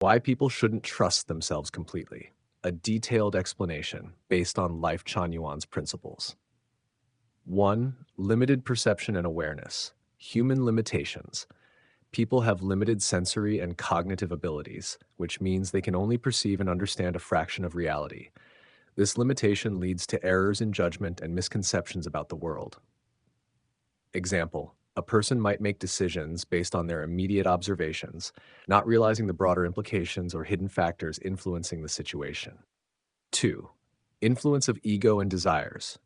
Why people shouldn't trust themselves completely. A detailed explanation based on Life Chanyuan's principles. 1. Limited perception and awareness. Human limitations. People have limited sensory and cognitive abilities, which means they can only perceive and understand a fraction of reality. This limitation leads to errors in judgment and misconceptions about the world. Example: a person might make decisions based on their immediate observations, not realizing the broader implications or hidden factors influencing the situation. 2. Influence of ego and desires.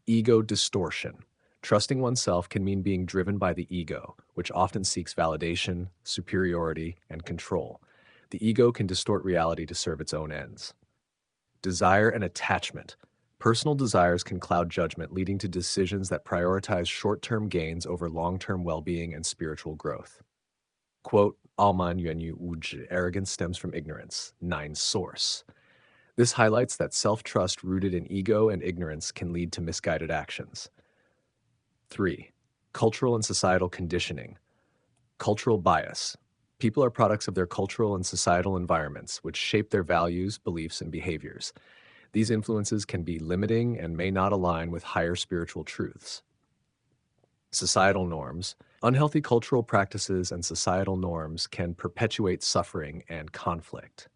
Ego distortion. Trusting oneself can mean being driven by the ego, which often seeks validation, superiority, and control. The ego can distort reality to serve its own ends. Desire and attachment. Personal desires can cloud judgment, leading to decisions that prioritize short-term gains over long-term well-being and spiritual growth. Quote, "Alman yuanyu wuzhi," arrogance stems from ignorance. 9 source. This highlights that self-trust rooted in ego and ignorance can lead to misguided actions. 3. Cultural and societal conditioning. Cultural bias. People are products of their cultural and societal environments, which shape their values, beliefs, and behaviors. These influences can be limiting and may not align with higher spiritual truths. Societal norms. Unhealthy cultural practices and societal norms can perpetuate suffering and conflict.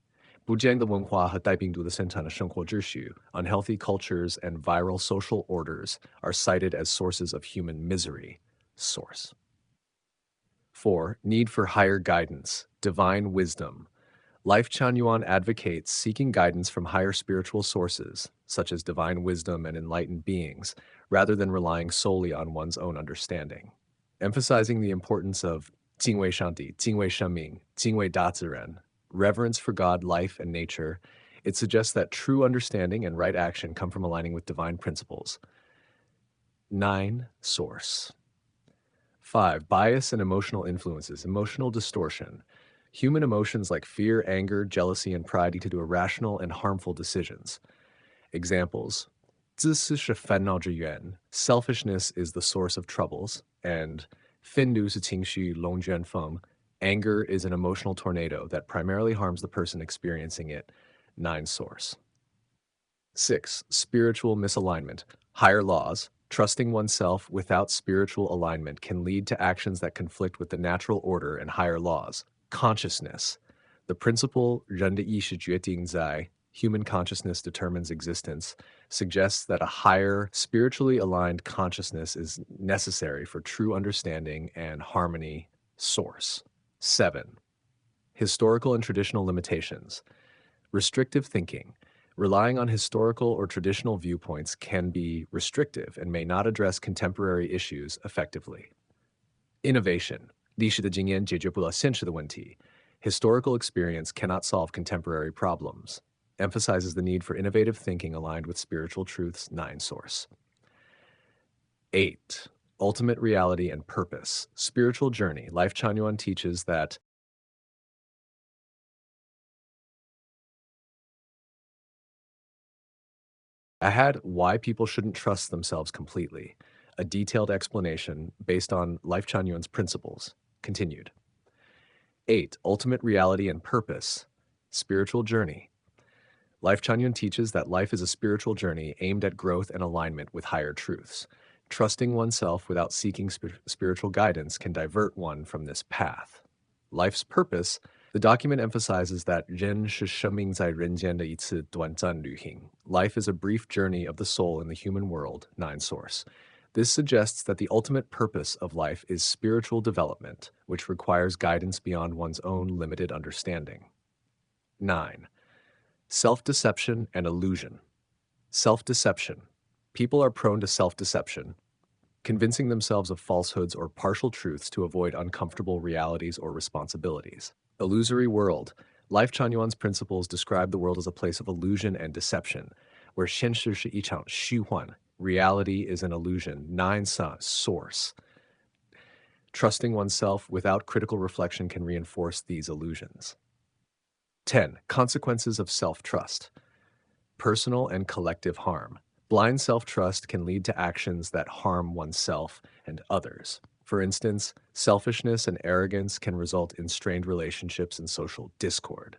不健的文化和带病毒的生产的生活秩序, unhealthy cultures and viral social orders are cited as sources of human misery. Source. 4. Need for higher guidance, divine wisdom. Life Chanyuan advocates seeking guidance from higher spiritual sources, such as divine wisdom and enlightened beings, rather than relying solely on one's own understanding. Emphasizing the importance of 敬畏上帝,敬畏生命,敬畏大自然, reverence for God, life, and nature, it suggests that true understanding and right action come from aligning with divine principles. 9 source. 5. Bias and emotional influences, emotional distortion. Human emotions like fear, anger, jealousy, and pride lead to irrational and harmful decisions. Examples: 自私是烦恼之源, selfishness is the source of troubles, and 愤怒是情绪龙卷风, anger is an emotional tornado that primarily harms the person experiencing it. 9 source. 6. Spiritual misalignment, higher laws. Trusting oneself without spiritual alignment can lead to actions that conflict with the natural order and higher laws. Consciousness. The principle 人的意识决定在, human consciousness determines existence, suggests that a higher, spiritually aligned consciousness is necessary for true understanding and harmony. Source. 7. Historical and traditional limitations. Restrictive thinking. Relying on historical or traditional viewpoints can be restrictive and may not address contemporary issues effectively. Innovation. 历史的经验解决不了现实的问题. Historical experience cannot solve contemporary problems. Emphasizes the need for innovative thinking aligned with spiritual truths. 9 source. 8. Ultimate reality and purpose. Spiritual journey. Life Chanyuan teaches that I had why people shouldn't trust themselves completely. A detailed explanation based on Life Chanyuan's principles. Continued. 8. Ultimate reality and purpose. Spiritual journey. Life Chanyuan teaches that life is a spiritual journey aimed at growth and alignment with higher truths. Trusting oneself without seeking spiritual guidance can divert one from this path. Life's purpose. The document emphasizes that 人是生命在人间的一次短暂旅行. Life is a brief journey of the soul in the human world. 9 source. This suggests that the ultimate purpose of life is spiritual development, which requires guidance beyond one's own limited understanding. 9. Self-deception and illusion. Self-deception. People are prone to self-deception, convincing themselves of falsehoods or partial truths to avoid uncomfortable realities or responsibilities. Illusory world. Life Chanyuan's principles describe the world as a place of illusion and deception, where 现实是一场虚幻, reality is an illusion. 9 source. Trusting oneself without critical reflection can reinforce these illusions. 10. Consequences of self-trust. Personal and collective harm. Blind self-trust can lead to actions that harm oneself and others. For instance, selfishness and arrogance can result in strained relationships and social discord.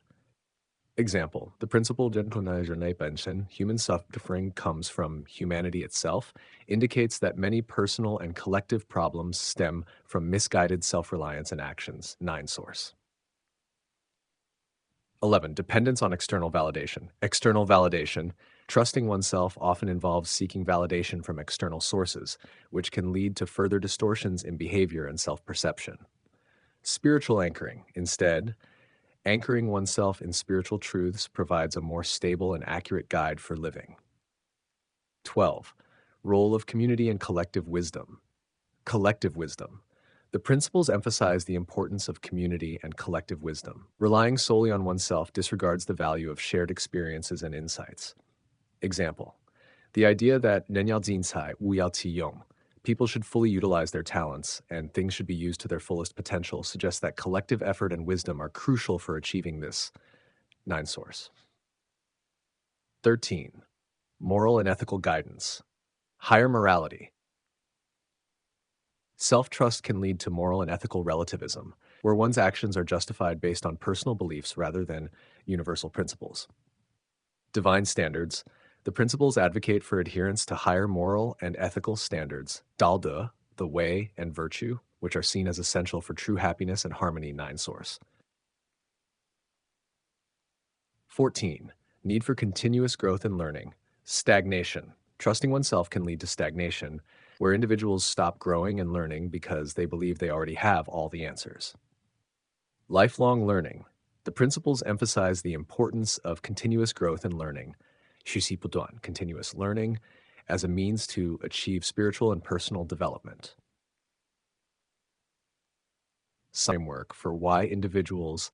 Example, the principle human suffering comes from humanity itself, indicates that many personal and collective problems stem from misguided self-reliance and actions. 9 source. 11. Dependence on external validation. External validation. Trusting oneself often involves seeking validation from external sources, which can lead to further distortions in behavior and self-perception. Spiritual anchoring. Instead, anchoring oneself in spiritual truths provides a more stable and accurate guide for living. 12. Role of community and collective wisdom. Collective wisdom. The principles emphasize the importance of community and collective wisdom. Relying solely on oneself disregards the value of shared experiences and insights. Example, the idea that 人要精彩,物要其用, people should fully utilize their talents and things should be used to their fullest potential suggests that collective effort and wisdom are crucial for achieving this. 9 source. 13. Moral and ethical guidance. Higher morality. Self-trust can lead to moral and ethical relativism, where one's actions are justified based on personal beliefs rather than universal principles. Divine standards. The principles advocate for adherence to higher moral and ethical standards, 道德, the way, and virtue, which are seen as essential for true happiness and harmony. 9 source. 14. Need for continuous growth and learning. Stagnation. Trusting oneself can lead to stagnation, where individuals stop growing and learning because they believe they already have all the answers. Lifelong learning. The principles emphasize the importance of continuous growth and learning, 学习不断, continuous learning, as a means to achieve spiritual and personal development. Framework for why individuals